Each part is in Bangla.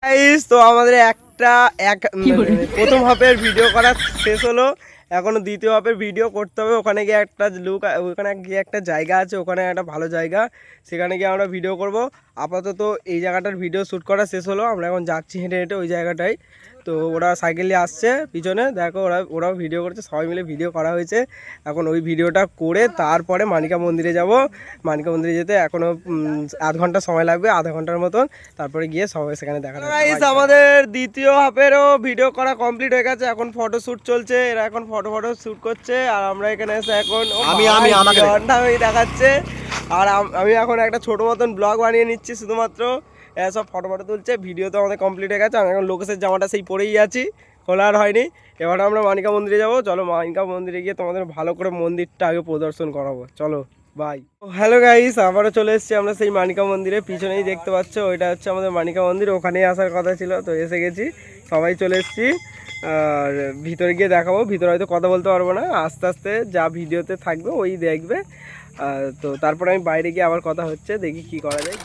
গাইস তো আমাদের প্রথম হাফের ভিডিও করা শেষ হলো, এখনো দ্বিতীয় হাফের ভিডিও করতে হবে। ওখানে গিয়ে ওখানে গিয়ে একটা জায়গা আছে, ওখানে একটা ভালো জায়গা, সেখানে গিয়ে আমরা ভিডিও করব। আপাতত এই জায়গাটার ভিডিও শ্যুট করা শেষ হলো, আমরা এখন যাচ্ছি হেঁটে হেঁটে ওই জায়গাটায়। তো ওরা সাইকেল নিয়ে আসছে পিছনে, দেখো ওরাও ভিডিও করছে, সবাই মিলে ভিডিও করা হয়েছে। এখন ওই ভিডিওটা করে তারপরে মানিকা মন্দিরে যাব। মানিকা মন্দিরে যেতে এখনও আধ ঘন্টা সময় লাগবে, আধা ঘন্টার মতন, তারপরে গিয়ে সবাই সেখানে দেখা যাবে। গাইস আমাদের দ্বিতীয় হাফেরও ভিডিও করা কমপ্লিট হয়ে গেছে, এখন ফটো শ্যুট চলছে, এরা এখন ফটো শ্যুট করছে, আর আমরা এখানে এসে এখন আমি দেখাচ্ছে। আর আমি এখন একটা ছোটো মতন ব্লগ বানিয়ে নিচ্ছি, শুধুমাত্র সব ফটো তুলছে। ভিডিও তো আমাদের কমপ্লিট হয়ে গেছে, আমি এখন লোকেশের জামাটা সেই পরেই আছি, খোলা আর হয়নি। এবার আমরা মানিকা মন্দিরে যাব। চলো মানিকা মন্দিরে গিয়ে তোমাদের ভালো করে মন্দিরটা আগে প্রদর্শন করাবো, চলো বাই। হ্যালো গাইস, আবারও চলে এসেছি আমরা সেই মানিকা মন্দিরে। পিছনেই দেখতে পাচ্ছ ওইটা হচ্ছে আমাদের মানিকা মন্দির, ওখানেই আসার কথা ছিল, তো এসে গেছি, সবাই চলে এসেছি। আর ভিতরে গিয়ে দেখাবো, ভিতরে হয়তো কথা বলতে পারবো না, আস্তে আস্তে যা ভিডিওতে থাকবে ওই দেখবে। তো তারপরে আমি বাইরে গিয়ে আবার কথা হচ্ছে, দেখি কি করা যায়।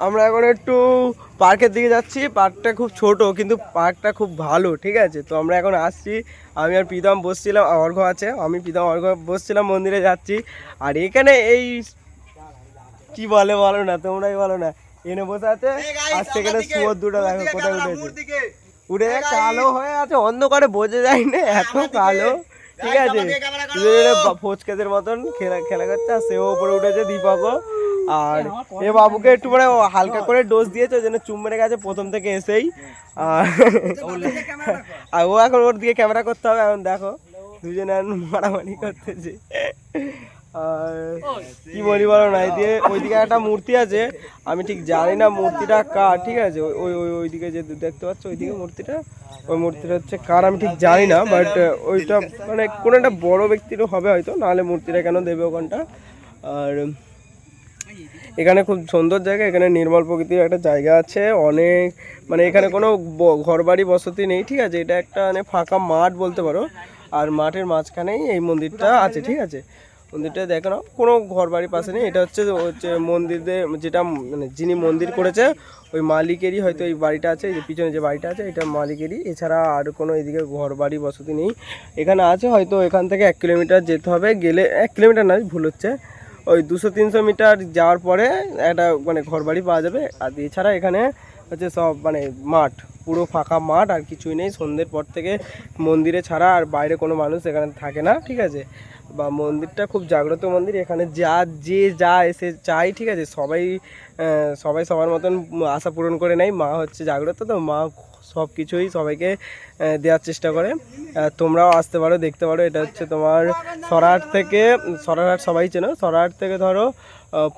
আমরা এখন একটু পার্কের দিকে যাচ্ছি। পার্কটা খুব ছোট কিন্তু পার্কটা খুব ভালো, ঠিক আছে। তো আমরা এখন আসছি, আমি আর প্রীতম বসছিলাম, অর্ঘ আছে, আমি প্রীতম অর্ঘ বসছিলাম, মন্দিরে যাচ্ছি। আর এখানে এই কি বলে বলো না, তোমরাই বলো না, এনে বসে আছে। আর সেখানে শুয়োর দুটো দেখো কোথায় উঠে কালো হয়ে আছে, অন্ধকারে বোঝা যায় না, এত কালো, ঠিক আছে। ফোচকাদের মতন খেলা করছে, আর সেও উপরে উঠেছে, দীপকও। আর এ বাবুকে একটু মানে হালকা করে ডোজ দিয়েছে, ওই জন্য চুম মেরে গেছে প্রথম থেকে এসেই। আর ও এখন ওর দিকে ক্যামেরা করতে হবে। এখন দেখো দুজনে মারামারি করতেছে। আর কি বলি বলো না, এদিকে ওইদিকে একটা মূর্তি আছে, আমি ঠিক জানি না মূর্তিটা কার, ঠিক আছে। ওইদিকে যে দেখতে পাচ্ছ ওইদিকে মূর্তিটা, ওই মূর্তিটা হচ্ছে কার আমি ঠিক জানি না, বাট ওইটা মানে কোনো একটা বড় ব্যক্তিরও হবে হয়তো, নাহলে মূর্তিটা কেন দেবে ওখানটা। আর এখানে খুব সুন্দর জায়গা, এখানে নির্মল প্রকৃতির একটা জায়গা আছে, অনেক মানে এখানে কোনো ঘরবাড়ি বসতি নেই, ঠিক আছে। এটা একটা মানে ফাঁকা মাঠ বলতে পারো, আর মাঠের মাঝখানেই এই মন্দিরটা আছে, ঠিক আছে। মন্দিরটা দেখো না, কোনো ঘরবাড়ির পাশে নেই, এটা হচ্ছে মন্দিরদের যেটা মানে যিনি মন্দির করেছে ওই মালিকেরই হয়তো এই বাড়িটা আছে, এই যে পিছনে যে বাড়িটা আছে এটা মালিকেরই, এছাড়া আর কোনো এদিকে ঘরবাড়ি বসতি নেই। এখানে আছে হয়তো এখান থেকে 1 কিলোমিটার যেতে হবে, গেলে 1 কিলোমিটার নয়, ভুল হচ্ছে, ওই 200-300 মিটার যাওয়ার পরে একটা মানে ঘরবাড়ি পাওয়া যাবে। আর এছাড়া এখানে হচ্ছে সব মানে মাঠ, পুরো ফাঁকা মাঠ, আর কিছুই নেই। সন্ধ্যের পর থেকে মন্দিরে ছাড়া আর বাইরে কোনো মানুষ এখানে থাকে না, ঠিক আছে। বা মন্দিরটা খুব জাগ্রত মন্দির। এখানে যে যা এসে চাই, ঠিক আছে, সবাই সবার মতন আশা পূরণ করে নেয়। মা হচ্ছে জাগ্রত, তো মা সব কিছুই সবাইকে দেওয়ার চেষ্টা করে। তোমরাও আসতে পারো, দেখতে পারো। এটা হচ্ছে তোমার সরারহাট সবাই চেনো। সরারহাট থেকে ধরো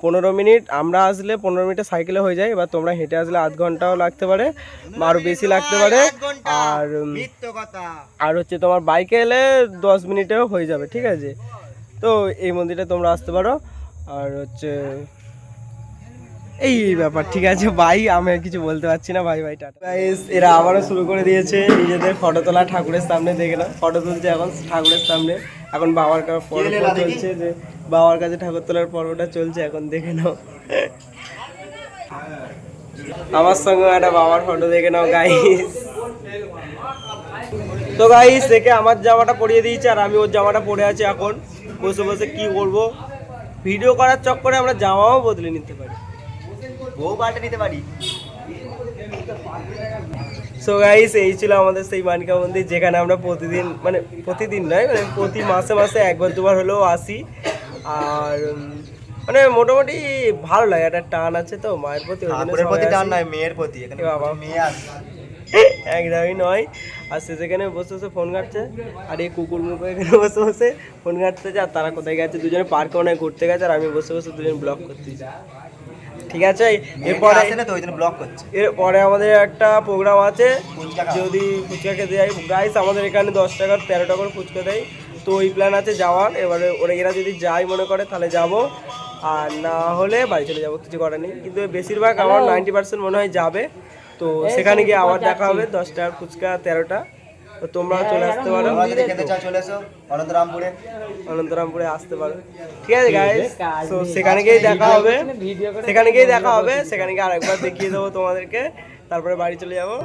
15 মিনিট, আমরা আসলে 15 মিনিটে সাইকেলে হয়ে যায়। এবার তোমরা হেঁটে আসলে আধ ঘন্টাও লাগতে পারে, আরও বেশি লাগতে পারে। আর হচ্ছে তোমার বাইকে এলে 10 মিনিটেও হয়ে যাবে, ঠিক আছে। তো এই মন্দিরে তোমরা আসতে পারো। আর হচ্ছে এই ব্যাপার, ঠিক আছে ভাই, আমি আর কিছু বলতে পারছি না। ভাই টাটা। গাইস, এরা আবারও শুরু করে দিয়েছে নিজেদের ফটো তোলা ঠাকুরের সামনে। দেখে না, ফটো তুলছে এখন ঠাকুরের সামনে। এখন বাবার পর্ব চলছে, যে বাবার কাছে ঠাকুর তোলার পর্বটা চলছে এখন, দেখে নাও। আমার সঙ্গে একটা বাবার ফটো দেখে নাও গাইস। তো গাইস, দেখে আমার জামাটা পরিয়ে দিয়েছে, আর আমি ওর জামাটা পরে আছি। এখন বসে বসে কি করব, ভিডিও করার চক্করে আমরা জামাও বদলে নিতে পারি, বউ পাল্টে নিতে পারি। সো গাইস, এই ছিল আমাদের সেই মানিকা মন্দির, যেখানে আমরা প্রতিদিন, মানে প্রতিদিন নয়, মানে প্রতি মাসে মাসে একবার দুবার হলেও আসি। আর মানে মোটামুটি ভালো লাগে, একটা টান আছে তো মায়ের প্রতি। টান নয়, মেয়ের প্রতি। বাবা, মেয়ে একদমই নয়। আর সে সেখানে বসে বসে ফোন ঘাটছে, আর এই কুকুর মুখো এখানে বসে বসে ফোন ঘাটতেছে। আর তারা কোথায় গেছে, দুজনে পার্কে অনেক ঘুরতে গেছে, আর আমি বসে বসে দুজন ব্লগ করতেছি, ঠিক আছে। এরপরে আমাদের একটা প্রোগ্রাম আছে, যদি ফুচকা খেতে যাই। গাইস, আমাদের এখানে 10 টাকার 13 টাকার ফুচকা দেয়, তো ওই প্ল্যান আছে যাওয়ার। এবারে এরা যদি যাই মনে করে তাহলে যাব, আর না হলে বাড়ি চলে যাবো, কিছু করার নেই। কিন্তু বেশিরভাগ আমার 90% মনে হয় যাবে। তো সেখানে গিয়ে আবার দেখা হবে। 10 টাকার ফুচকা 13টা। তো তোমরাও চলে আসতে পারো, অনন্তরামপুরে আসতে পারো, ঠিক আছে গাইস। তো সেখানে গিয়ে দেখা হবে, সেখানে গিয়ে আরেকবার দেখিয়ে দেবো তোমাদেরকে, তারপরে বাড়ি চলে যাবো।